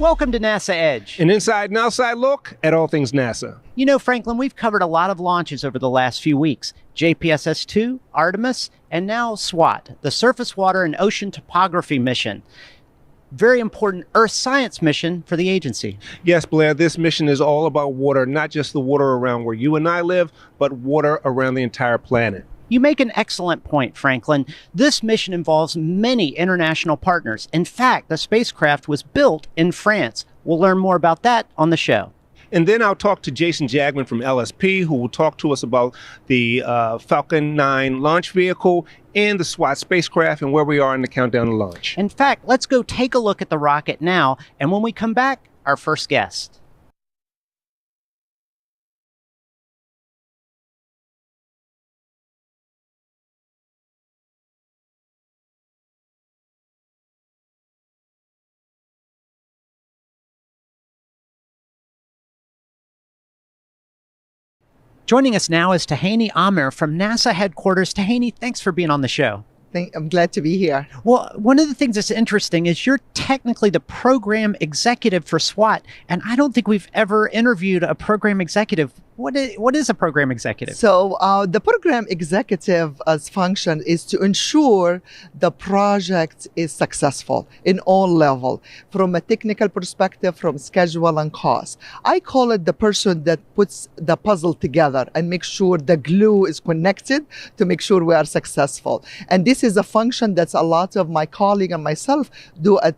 Welcome to NASA Edge. An inside and outside look at all things NASA. You know, Franklin, we've covered a lot of launches over the last few weeks. JPSS-2, Artemis, and now SWOT, the Surface Water and Ocean Topography mission. Very important Earth science mission for the agency. Yes, Blair, this mission is all about water, not just the water around where you and I live, but water around the entire planet. You make an excellent point, Franklin. This mission involves many international partners. In fact, the spacecraft was built in France. We'll learn more about that on the show. And then I'll talk to Jason Jagman from LSP, who will talk to us about the Falcon 9 launch vehicle and the SWOT spacecraft and where we are in the countdown to launch. In fact, let's go take a look at the rocket now. And when we come back, our first guest. Joining us now is Tahani Amer from NASA headquarters. Tahani, thanks for being on the show. I'm glad to be here. Well, one of the things that's interesting is you're technically the program executive for SWOT, and I don't think we've ever interviewed a program executive. What is a program executive? So the program executive's function is to ensure the project is successful in all levels, from a technical perspective, from schedule and cost. I call it the person that puts the puzzle together and makes sure the glue is connected to make sure we are successful. And this is a function that a lot of my colleague and myself do at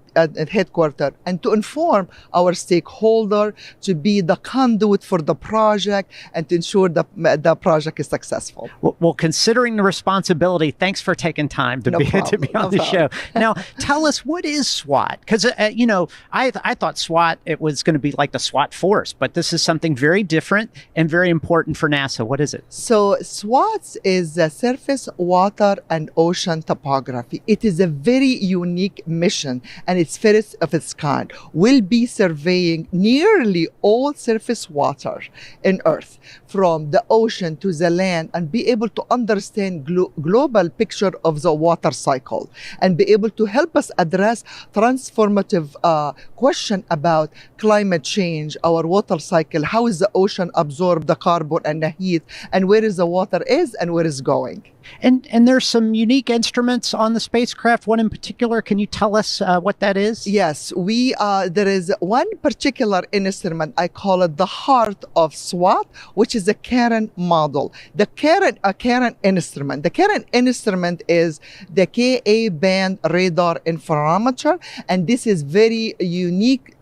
headquarters, and to inform our stakeholder, to be the conduit for the project, and to ensure the project is successful. Well, considering the responsibility, thanks for taking time to be on the show. Now, tell us, what is SWOT? Because, I thought SWOT, it was going to be like the SWAT force, but this is something very different and very important for NASA. What is it? So SWOT is the Surface Water and Ocean Topography. It is a very unique mission, and it's first of its kind. We'll be surveying nearly all surface water in Earth, from the ocean to the land, and be able to understand global picture of the water cycle, and be able to help us address transformative question about climate change, our water cycle, how is the ocean absorb the carbon and the heat, and where is the water is and where it's going. And there's some unique instruments on the spacecraft. One in particular, can you tell us what that is? Yes, there is one particular instrument, I call it the heart of SWOT, which is a Karen model. The Karen instrument. The Karen instrument is the Ka band radar interferometer, and this is very unique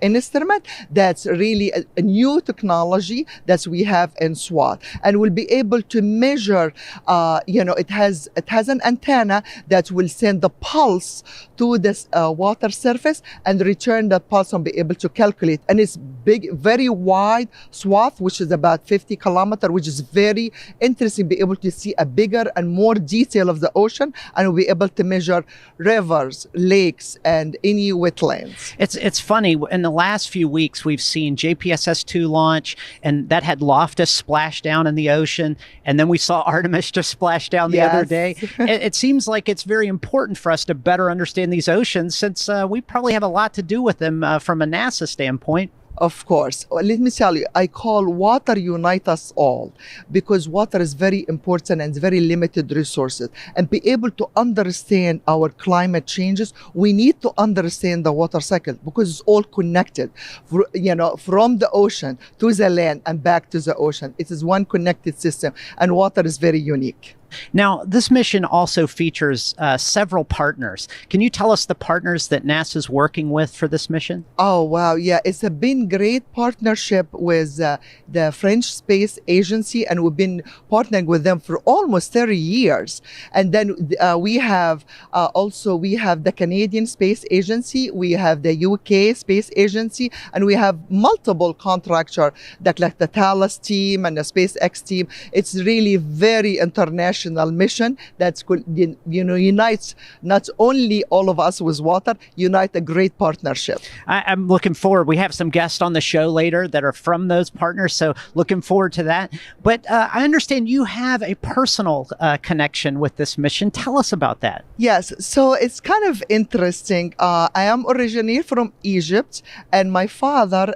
instrument that's really a new technology that we have in SWOT, and we'll be able to measure. It has an antenna that will send the pulse to this water surface and return the pulse and be able to calculate. And it's big, very wide swath, which is about 50 kilometers, which is very interesting. Be able to see a bigger and more detail of the ocean, and we'll be able to measure rivers, lakes, and any wetlands. It's funny. In the last few weeks, we've seen JPSS-2 launch, and that had Loftus splash down in the ocean, and then we saw Artemis just splash down the other day. It seems like it's very important for us to better understand these oceans, since we probably have a lot to do with them from a NASA standpoint. Of course. Let me tell you, I call water unite us all, because water is very important and very limited resources. And be able to understand our climate changes, we need to understand the water cycle, because it's all connected. From the ocean to the land and back to the ocean. It is one connected system, and water is very unique. Now, this mission also features several partners. Can you tell us the partners that NASA's working with for this mission? Oh, wow. Yeah, it's been great partnership with the French Space Agency, and we've been partnering with them for almost 30 years. And then we have the Canadian Space Agency, we have the UK Space Agency, and we have multiple contractors like the Thales team and the SpaceX team. It's really very international international mission that could, unites not only all of us with water, unite a great partnership. I'm looking forward. We have some guests on the show later that are from those partners, so looking forward to that. But I understand you have a personal connection with this mission. Tell us about that. Yes, so it's kind of interesting. I am originally from Egypt, and my father,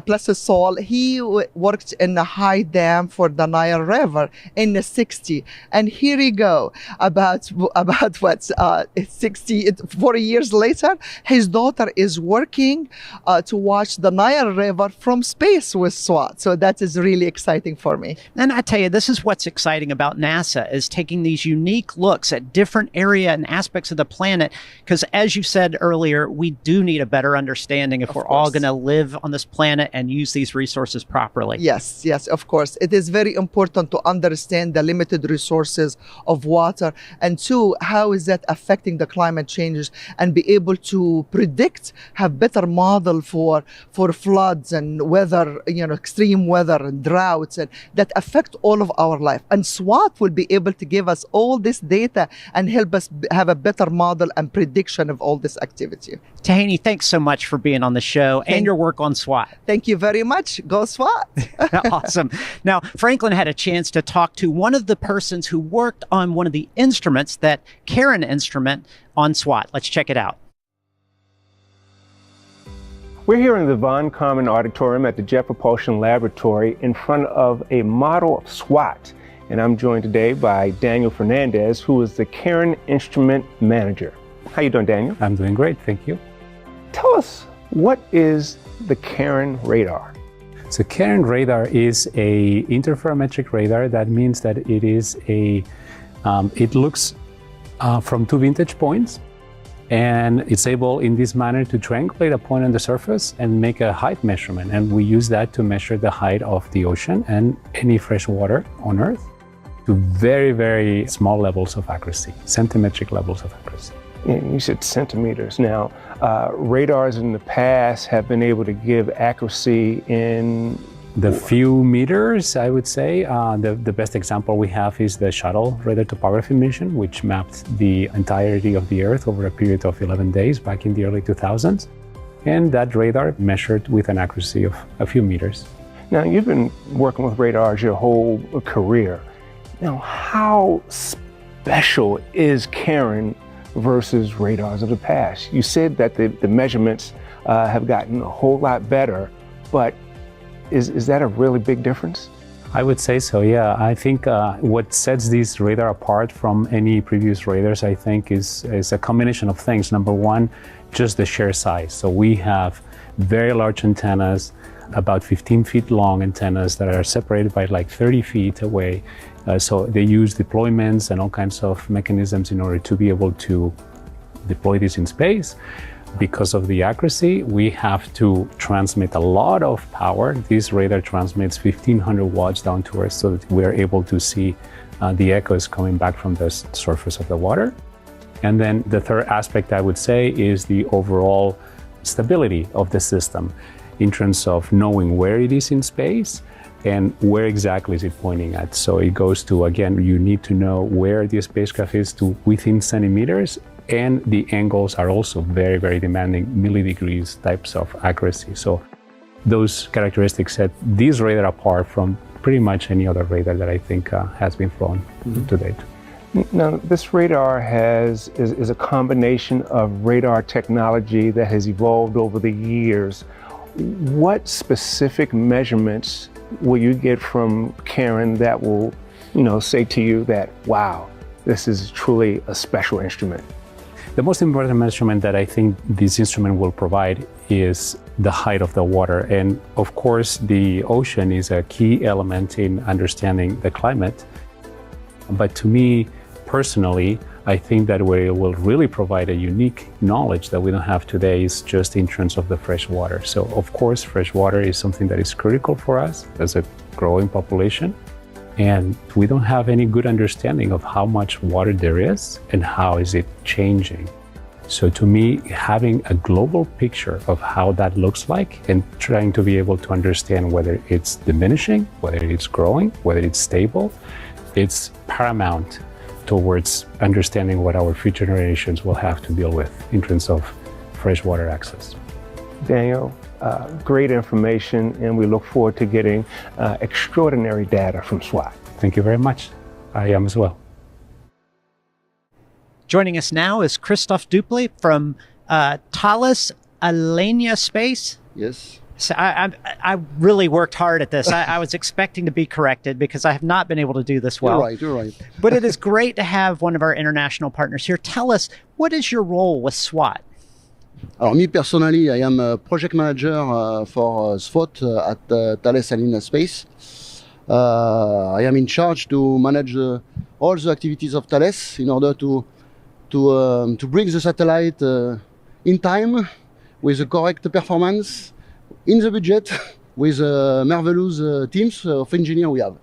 bless his soul, he worked in a high dam for the Nile River in the 60s. And here we go, about what, 40 years later, his daughter is working to watch the Nile River from space with SWOT. So that is really exciting for me. And I tell you, this is what's exciting about NASA, is taking these unique looks at different area and aspects of the planet. Because as you said earlier, we do need a better understanding if we're all going to live on this planet and use these resources properly. Yes, of course. It is very important to understand the limited resources of water, and two, how is that affecting the climate changes, and be able to predict, have better model for floods and weather, extreme weather and droughts, and that affect all of our life. And SWOT will be able to give us all this data and help us have a better model and prediction of all this activity. Tahani, thanks so much for being on the show and your work on SWOT. Thank you very much. Go SWOT. Awesome. Now, Franklin had a chance to talk to one of the persons who worked on one of the instruments, that Karen instrument on SWOT. Let's check it out. We're here in the Von Karman Auditorium at the Jet Propulsion Laboratory in front of a model of SWOT. And I'm joined today by Daniel Fernandez, who is the Karen Instrument Manager. How you doing, Daniel? I'm doing great, thank you. Tell us, what is the Karen radar? So Karen radar is a interferometric radar. That means that it is it looks from two vantage points, and it's able in this manner to triangulate a point on the surface and make a height measurement. And we use that to measure the height of the ocean and any fresh water on Earth to very, very small levels of accuracy, centimetric levels of accuracy. You said centimeters. Now, radars in the past have been able to give accuracy in the few meters, I would say. The best example we have is the shuttle radar topography mission, which mapped the entirety of the Earth over a period of 11 days back in the early 2000s. And that radar measured with an accuracy of a few meters. Now, you've been working with radars your whole career. Now, how special is Karen versus radars of the past? You said that the measurements have gotten a whole lot better, but is that a really big difference? I would say so, yeah. I think what sets these radar apart from any previous radars, I think, is a combination of things. Number one, just the sheer size. So we have very large antennas, about 15 feet long antennas that are separated by like 30 feet away. So they use deployments and all kinds of mechanisms in order to be able to deploy this in space. Because of the accuracy, we have to transmit a lot of power. This radar transmits 1,500 watts down to Earth so that we're able to see the echoes coming back from the surface of the water. And then the third aspect, I would say, is the overall stability of the system in terms of knowing where it is in space and where exactly is it pointing at. So it goes to, again, you need to know where the spacecraft is to within centimeters, and the angles are also very, very demanding, milli-degrees types of accuracy. So those characteristics set these radar apart from pretty much any other radar that I think has been flown to date. Now, this radar is a combination of radar technology that has evolved over the years. What specific measurements will you get from Karen that will, say to you that, wow, this is truly a special instrument? The most important measurement that I think this instrument will provide is the height of the water. And of course, the ocean is a key element in understanding the climate. But to me, personally, I think that where it will really provide a unique knowledge that we don't have today is just in terms of the fresh water. So of course, fresh water is something that is critical for us as a growing population. And we don't have any good understanding of how much water there is and how is it changing. So to me, having a global picture of how that looks like and trying to be able to understand whether it's diminishing, whether it's growing, whether it's stable, it's paramount towards understanding what our future generations will have to deal with in terms of freshwater access. Daniel, great information, and we look forward to getting extraordinary data from SWOT. Thank you very much. I am as well. Joining us now is Christophe Duplé from Thales Alenia Space. Yes. So I really worked hard at this. I was expecting to be corrected because I have not been able to do this well. You're right. But it is great to have one of our international partners here. Tell us, what is your role with SWOT? Alors, me personally, I am a project manager for SWOT at Thales Alenia Space. I am in charge to manage all the activities of Thales in order to bring the satellite in time with the correct performance, in the budget, with marvelous teams of engineers we have.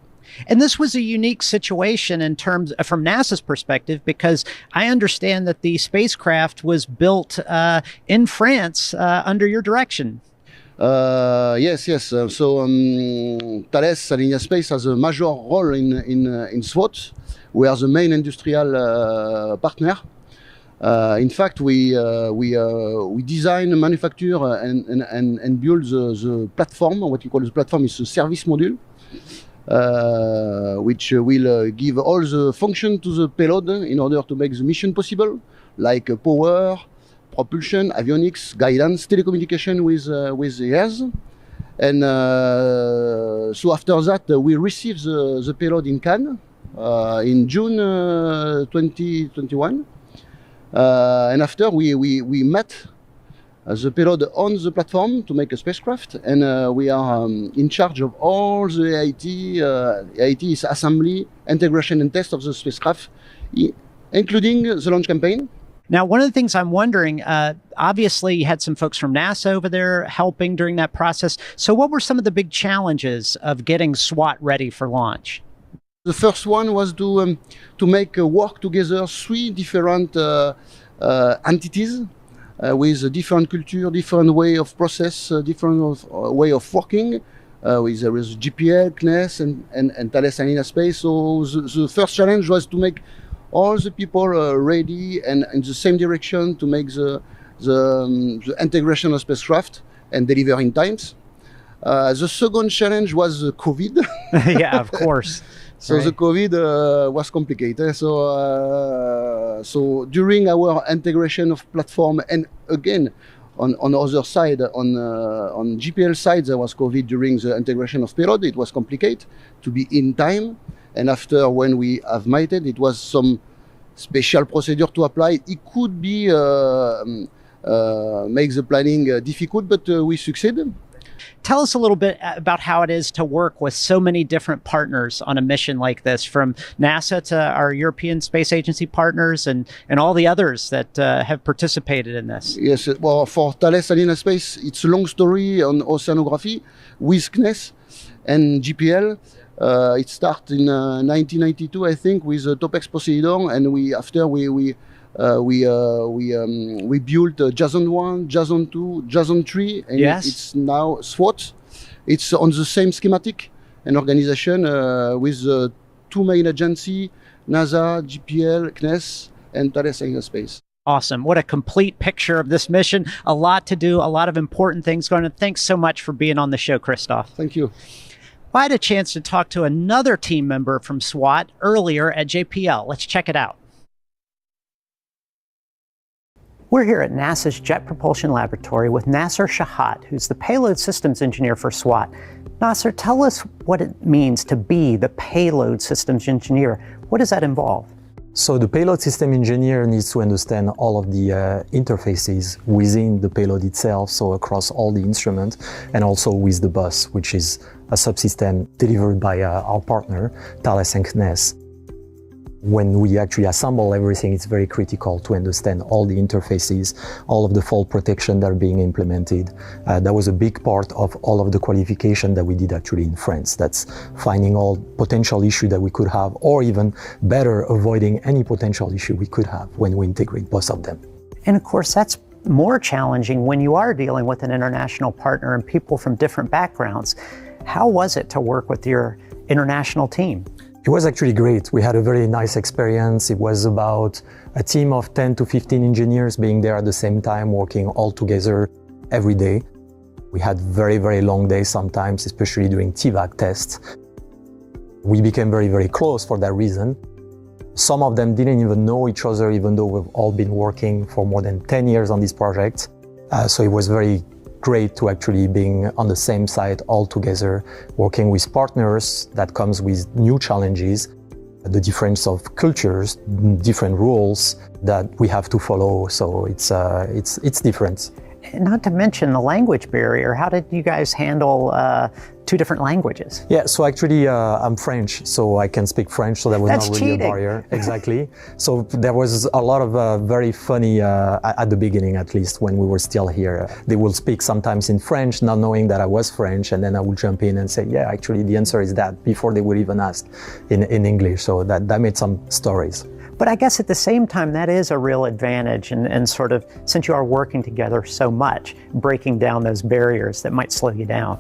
And this was a unique situation in terms from NASA's perspective, because I understand that the spacecraft was built in France under your direction. Yes. So Thales Alenia Space has a major role in SWOT. We are the main industrial partner. In fact, we design, manufacture, and build the platform. What we call the platform is a service module, which will give all the function to the payload in order to make the mission possible, like power, propulsion, avionics, guidance, telecommunication with the airs. And so after that, we receive the payload in Cannes in June 2021. And after we met the payload on the platform to make a spacecraft, and we are in charge of all the AIT is assembly, integration, and test of the spacecraft, including the launch campaign. Now, one of the things I'm wondering, obviously you had some folks from NASA over there helping during that process. So what were some of the big challenges of getting SWOT ready for launch? The first one was to make work together 3 different entities with a different culture, different way of process, different way of working. There was GPL, CNES, and Thales Alenia Space. So the first challenge was to make all the people ready and in the same direction to make the integration of spacecraft and deliver in times. The second challenge was COVID. Yeah, of course. So the COVID was complicated. So during our integration of platform, and again on the other side, on GPL side, there was COVID during the integration of payload. It was complicated to be in time. And after, when we have mated, it was some special procedure to apply. It could be make the planning difficult, but we succeeded. Tell us a little bit about how it is to work with so many different partners on a mission like this, from NASA to our European Space Agency partners and all the others that have participated in this. Yes, well, for Thales Alenia Space, it's a long story on oceanography with CNES and GPL. It started in 1992, I think, with Topex Poseidon, and we built JASON 1, JASON 2, JASON 3, and yes. It's now SWOT. It's on the same schematic and organization with 2 main agencies, NASA, GPL, CNES, and Thales Alenia Space. Awesome. What a complete picture of this mission. A lot to do, a lot of important things going on. Thanks so much for being on the show, Christophe. Thank you. I had a chance to talk to another team member from SWOT earlier at JPL. Let's check it out. We're here at NASA's Jet Propulsion Laboratory with Nasser Shahat, who's the payload systems engineer for SWOT. Nasser, tell us what it means to be the payload systems engineer. What does that involve? So the payload system engineer needs to understand all of the interfaces within the payload itself, so across all the instruments, and also with the bus, which is a subsystem delivered by our partner, Thales and CNES. When we actually assemble everything, it's very critical to understand all the interfaces, all of the fault protection that are being implemented. That was a big part of all of the qualification that we did actually in France. That's finding all potential issue that we could have, or even better, avoiding any potential issue we could have when we integrate both of them. And of course, that's more challenging when you are dealing with an international partner and people from different backgrounds. How was it to work with your international team? It was actually great. We had a very nice experience. It was about a team of 10 to 15 engineers being there at the same time, working all together every day. We had very, very long days sometimes, especially during TVAC tests. We became very, very close for that reason. Some of them didn't even know each other, even though we've all been working for more than 10 years on this project. So it was very great to actually being on the same site all together, working with partners that comes with new challenges, the difference of cultures, different rules that we have to follow. So it's different. Not to mention the language barrier. How did you guys handle two different languages? Yeah, so actually I'm French, so I can speak French, so that was That's not really cheating. a barrier. Exactly. So there was a lot of very funny, at the beginning at least, when we were still here. They will speak sometimes in French, not knowing that I was French, and then I would jump in and say, yeah, actually the answer is that, before they would even ask in English. So that made some stories. But I guess at the same time, that is a real advantage, and sort of, since you are working together so much, breaking down those barriers that might slow you down.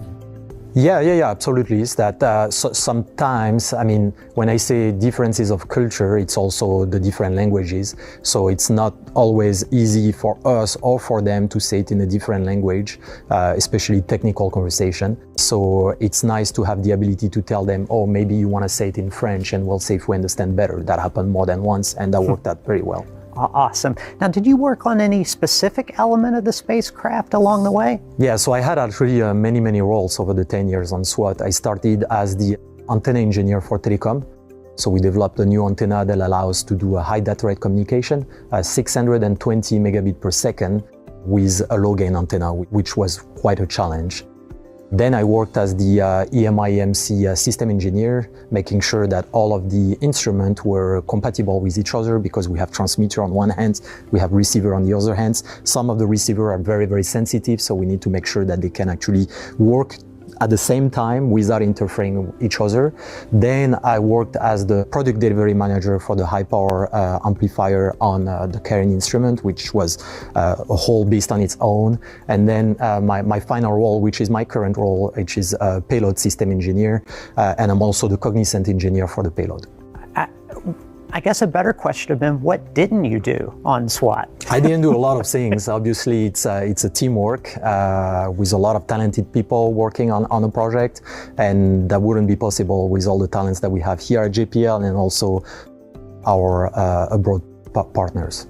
Yeah, absolutely. It's that sometimes, I mean, when I say differences of culture, it's also the different languages. So it's not always easy for us or for them to say it in a different language, especially technical conversation. So it's nice to have the ability to tell them, oh, maybe you want to say it in French, and we'll see if we understand better. That happened more than once, and that worked out very well. Awesome. Now, did you work on any specific element of the spacecraft along the way? Yeah, so I had actually many roles over the 10 years on SWOT. I started as the antenna engineer for telecom. So we developed a new antenna that allows to do a high data rate communication, 620 megabit per second with a low gain antenna, which was quite a challenge. Then I worked as the EMI/EMC system engineer, making sure that all of the instruments were compatible with each other, because we have transmitter on one hand, we have receiver on the other hand. Some of the receivers are very sensitive, so we need to make sure that they can actually work at the same time without interfering with each other. Then I worked as the product delivery manager for the high power amplifier on the carrying instrument, which was a whole beast on its own. And then my final role, which is my current role, which is payload system engineer, and I'm also the cognizant engineer for the payload. I guess a better question would have been, what didn't you do on SWOT? I didn't do a lot of things. Obviously, it's a teamwork with a lot of talented people working on a project, and that wouldn't be possible with all the talents that we have here at JPL and also our abroad partners.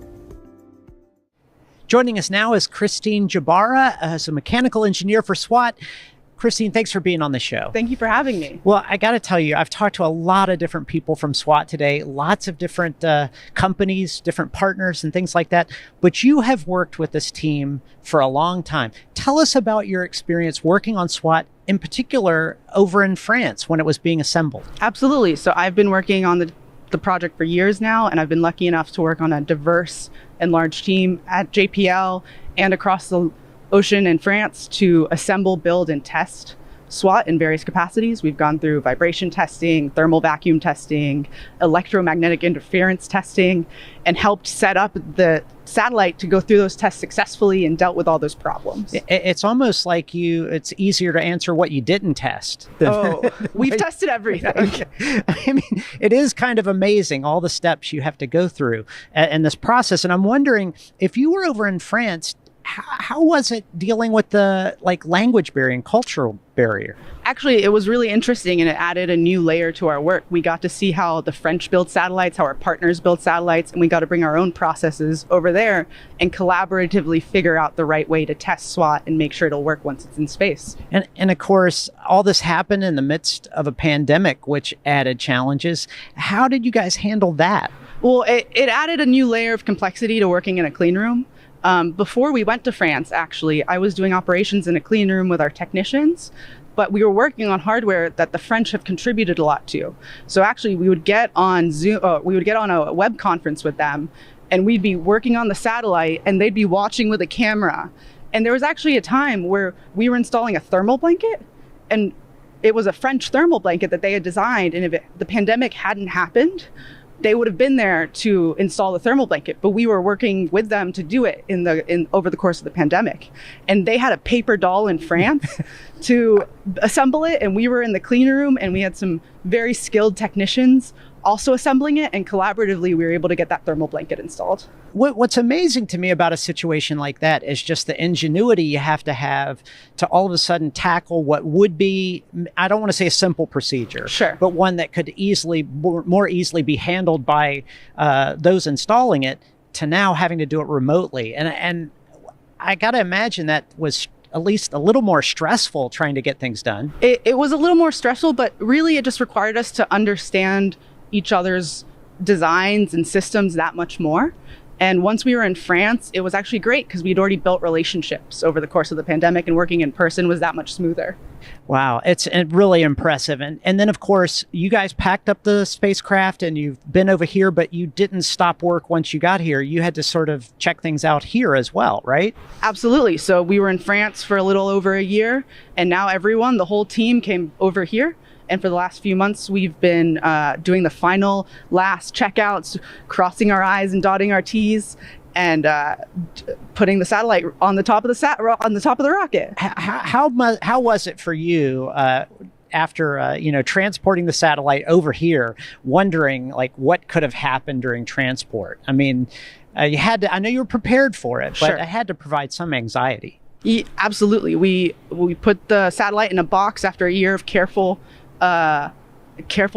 Joining us now is Christine Jabara, as a mechanical engineer for SWOT. Christine, thanks for being on the show. Thank you for having me. Well, I got to tell you, I've talked to a lot of different people from SWOT today, lots of different companies, different partners and things like that. But you have worked with this team for a long time. Tell us about your experience working on SWOT, in particular over in France when it was being assembled. Absolutely. So I've been working on the project for years now, and I've been lucky enough to work on a diverse and large team at JPL and across the ocean in France to assemble, build, and test SWOT in various capacities. We've gone through vibration testing, thermal vacuum testing, electromagnetic interference testing, and helped set up the satellite to go through those tests successfully and dealt with all those problems. It's almost like it's easier to answer what you didn't test. We've tested everything. I mean, it is kind of amazing, all the steps you have to go through in this process. And I'm wondering, if you were over in France, how was it dealing with the language barrier and cultural barrier? Actually, it was really interesting, and it added a new layer to our work. We got to see how the French build satellites, how our partners build satellites, and we got to bring our own processes over there and collaboratively figure out the right way to test SWOT and make sure it'll work once it's in space. And of course, all this happened in the midst of a pandemic, which added challenges. How did you guys handle that? Well, it added a new layer of complexity to working in a clean room. Before we went to France, actually, I was doing operations in a clean room with our technicians, but we were working on hardware that the French have contributed a lot to. So actually, we would get on Zoom, we would get on a web conference with them, and we'd be working on the satellite, and they'd be watching with a camera. And there was actually a time where we were installing a thermal blanket, and it was a French thermal blanket that they had designed, and if the pandemic hadn't happened, they would have been there to install the thermal blanket, but we were working with them to do it over the course of the pandemic. And they had a paper doll in France to assemble it, and we were in the clean room, and we had some very skilled technicians also assembling it, and collaboratively we were able to get that thermal blanket installed. What's amazing to me about a situation like that is just the ingenuity you have to all of a sudden tackle what would be, I don't want to say a simple procedure, sure, but one that could more easily be handled by those installing it, to now having to do it remotely. And I got to imagine that was at least a little more stressful trying to get things done. It was a little more stressful, but really it just required us to understand each other's designs and systems that much more. And once we were in France, it was actually great because we'd already built relationships over the course of the pandemic, and working in person was that much smoother. Wow, it's really impressive. And then, of course, you guys packed up the spacecraft and you've been over here, but you didn't stop work once you got here. You had to sort of check things out here as well, right? Absolutely. So we were in France for a little over a year, and now the whole team came over here. And for the last few months, we've been doing the final last checkouts, crossing our I's and dotting our T's, and putting the satellite on the top of the rocket. How was it for you after transporting the satellite over here, wondering like what could have happened during transport? I mean, you had to. I know you were prepared for it, but Sure. it had to provide some anxiety. Yeah, absolutely. We put the satellite in a box after a year of careful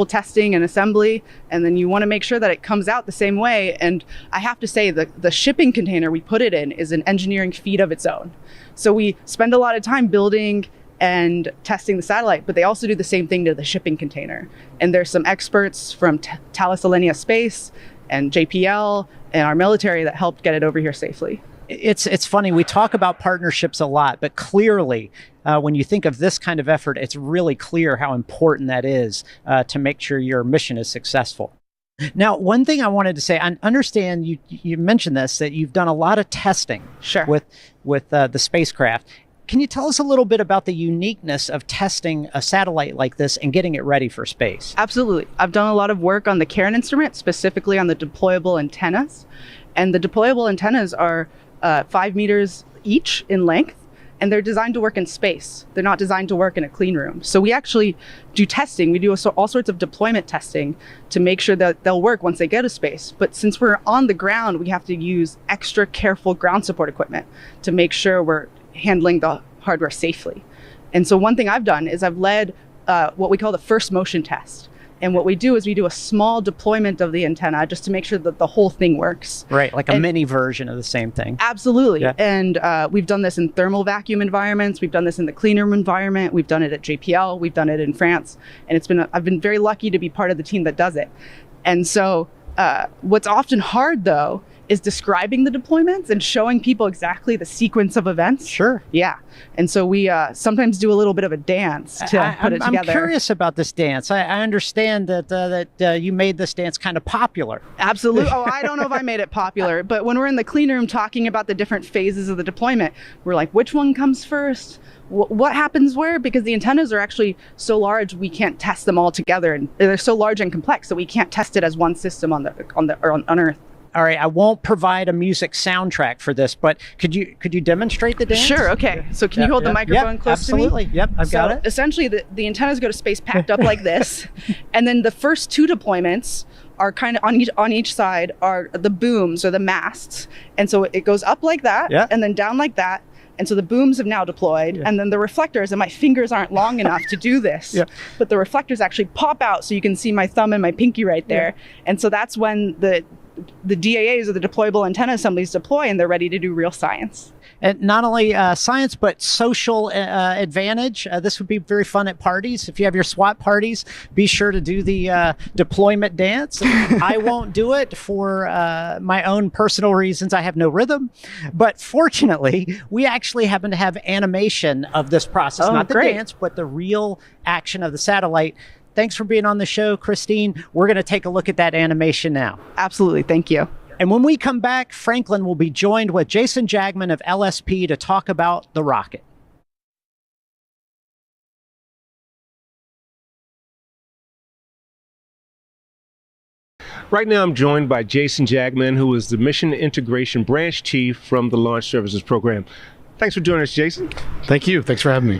testing and assembly, and then you want to make sure that it comes out the same way. And I have to say, the shipping container we put it in is an engineering feat of its own. So we spend a lot of time building and testing the satellite, but they also do the same thing to the shipping container. And there's some experts from Thales Alenia Space and JPL and our military that helped get it over here safely. It's funny, we talk about partnerships a lot, but clearly when you think of this kind of effort, it's really clear how important that is to make sure your mission is successful. Now, one thing I wanted to say, I understand you mentioned this, that you've done a lot of testing Sure. with the spacecraft. Can you tell us a little bit about the uniqueness of testing a satellite like this and getting it ready for space? Absolutely. I've done a lot of work on the Karen instrument, specifically on the deployable antennas. And the deployable antennas are 5 meters each in length, and they're designed to work in space. They're not designed to work in a clean room. So we actually do testing. We do all sorts of deployment testing to make sure that they'll work once they go to space. But since we're on the ground, we have to use extra careful ground support equipment to make sure we're handling the hardware safely. And so one thing I've done is I've led what we call the first motion test. And what we do is we do a small deployment of the antenna just to make sure that the whole thing works. Right, like a mini version of the same thing. Absolutely. Yeah. And we've done this in thermal vacuum environments. We've done this in the clean room environment. We've done it at JPL. We've done it in France. And I've been very lucky to be part of the team that does it. And so what's often hard, though, is describing the deployments and showing people exactly the sequence of events. Sure. Yeah. And so we sometimes do a little bit of a dance to put it together. I'm curious about this dance. I understand that you made this dance kind of popular. Absolutely. Oh, I don't know if I made it popular, but when we're in the clean room talking about the different phases of the deployment, we're like, which one comes first? What happens where? Because the antennas are actually so large, we can't test them all together, and they're so large and complex that we can't test it as one system on Earth. All right, I won't provide a music soundtrack for this, but could you demonstrate the dance? Sure. Okay. So can you hold the microphone close absolutely. to me? Yep, I've got it. Essentially, the antennas go to space packed up like this, and then the first two deployments are kind of on each side are the booms or the masts, and so it goes up like that, and then down like that. And so the booms have now deployed, and then the reflectors, and my fingers aren't long enough to do this, but the reflectors actually pop out so you can see my thumb and my pinky right there. And so that's when the DAAs, or the deployable antenna assemblies, deploy, and they're ready to do real science. And not only science, but social advantage. This would be very fun at parties. If you have your SWOT parties, be sure to do the deployment dance. I won't do it for my own personal reasons. I have no rhythm. But fortunately, we actually happen to have animation of this process. Oh, not the great. dance, but the real action of the satellite. Thanks for being on the show, Christine. We're going to take a look at that animation now. Absolutely. Thank you. And when we come back, Franklin will be joined with Jason Jagman of LSP to talk about the rocket. Right now, I'm joined by Jason Jagman, who is the Mission Integration Branch Chief from the Launch Services Program. Thanks for joining us, Jason. Thank you. Thanks for having me.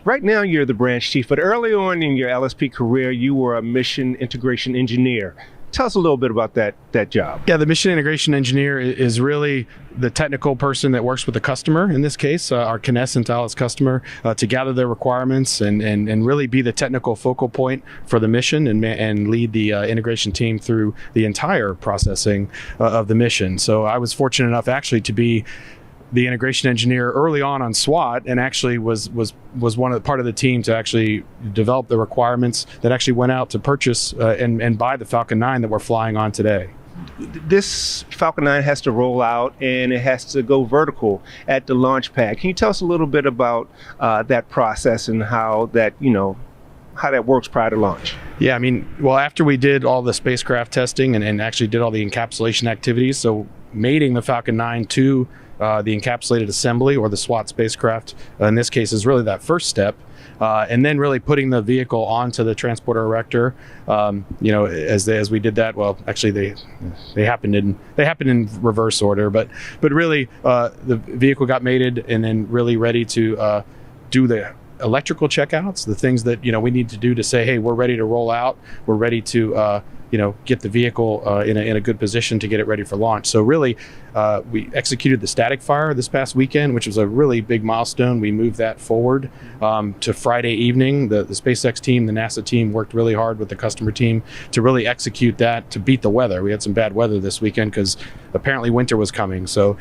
Right now you're the branch chief, but early on in your LSP career, you were a mission integration engineer. Tell us a little bit about that job. Yeah, the mission integration engineer is really the technical person that works with the customer, in this case, our Kness and Thales customer, to gather their requirements and really be the technical focal point for the mission and lead the integration team through the entire processing of the mission. So I was fortunate enough actually to be the integration engineer early on SWOT, and actually was part of the team to actually develop the requirements that actually went out to purchase and buy the Falcon 9 that we're flying on today. This Falcon 9 has to roll out and it has to go vertical at the launch pad. Can you tell us a little bit about that process and how that works prior to launch? Yeah, well, after we did all the spacecraft testing and actually did all the encapsulation activities, so mating the Falcon 9 to the encapsulated assembly, or the SWOT spacecraft in this case, is really that first step, and then really putting the vehicle onto the transporter erector. As we did that, well, actually they happened in reverse order, but really the vehicle got mated and then really ready to do the electrical checkouts, the things that we need to do to say, hey, we're ready to roll out, we're ready to get the vehicle in a good position to get it ready for launch. So really, we executed the static fire this past weekend, which was a really big milestone. We moved that forward to Friday evening. The SpaceX team, the NASA team, worked really hard with the customer team to really execute that, to beat the weather. We had some bad weather this weekend because apparently winter was coming. So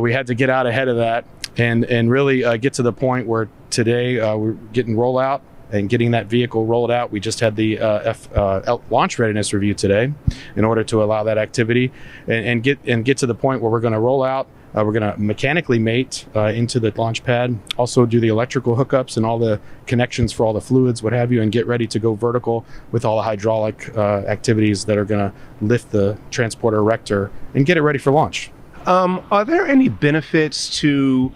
we had to get out ahead of that and really get to the point where today we're getting rollout and getting that vehicle rolled out. We just had the launch readiness review today in order to allow that activity and get to the point where we're going to roll out. We're going to mechanically mate into the launch pad, also do the electrical hookups and all the connections for all the fluids, what have you, and get ready to go vertical with all the hydraulic activities that are going to lift the transporter erector and get it ready for launch. Are there any benefits to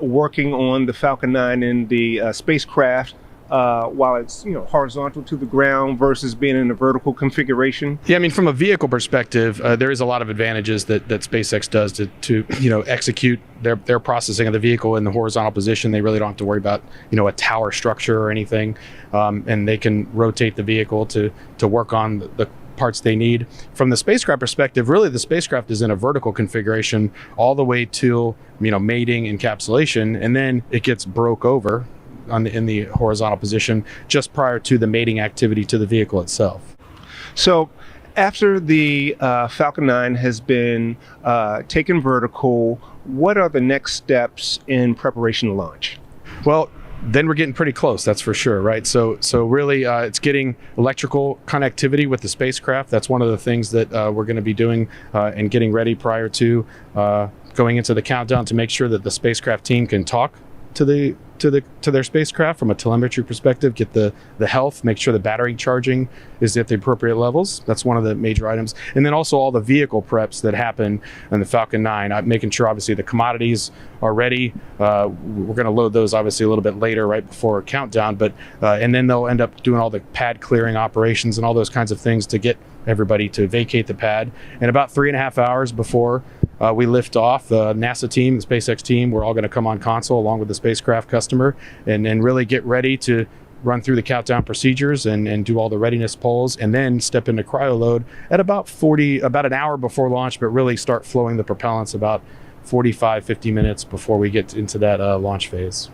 working on the Falcon 9 in the spacecraft while it's horizontal to the ground versus being in a vertical configuration? Yeah, from a vehicle perspective, there is a lot of advantages that SpaceX does to execute their processing of the vehicle in the horizontal position. They really don't have to worry about a tower structure or anything, and they can rotate the vehicle to work on the parts they need. From the spacecraft perspective, really the spacecraft is in a vertical configuration all the way to mating, encapsulation, and then it gets broke over in the horizontal position just prior to the mating activity to the vehicle itself. So after the Falcon 9 has been taken vertical, what are the next steps in preparation to launch? Well, then we're getting pretty close, that's for sure, right? So really it's getting electrical connectivity with the spacecraft. That's one of the things that we're going to be doing and getting ready prior to going into the countdown, to make sure that the spacecraft team can talk to their spacecraft from a telemetry perspective, get the health, make sure the battery charging is at the appropriate levels. That's one of the major items. And then also all the vehicle preps that happen in the Falcon 9, making sure obviously the commodities are ready. We're going to load those obviously a little bit later, right before countdown, but and then they'll end up doing all the pad clearing operations and all those kinds of things to get everybody to vacate the pad. And about 3.5 hours before we lift off, the NASA team, the SpaceX team, we're all going to come on console along with the spacecraft customer and really get ready to run through the countdown procedures and do all the readiness polls, and then step into cryo load at about an hour before launch, but really start flowing the propellants about 45-50 minutes before we get into that launch phase.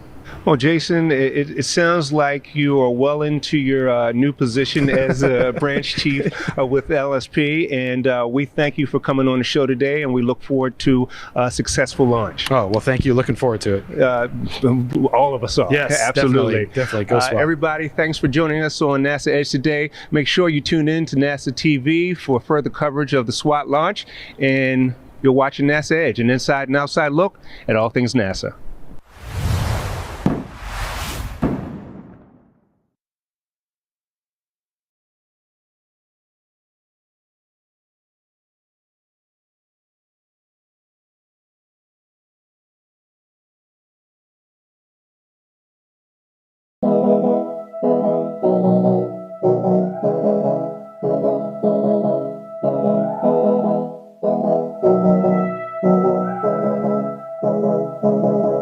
Well, Jason, it sounds like you are well into your new position as a branch chief with LSP, and we thank you for coming on the show today, and we look forward to a successful launch. Oh, well, thank you. Looking forward to it. All of us are. Yes, absolutely. Definitely. Go SWOT. Everybody, thanks for joining us on NASA Edge today. Make sure you tune in to NASA TV for further coverage of the SWOT launch, and you're watching NASA Edge, an inside and outside look at all things NASA. you.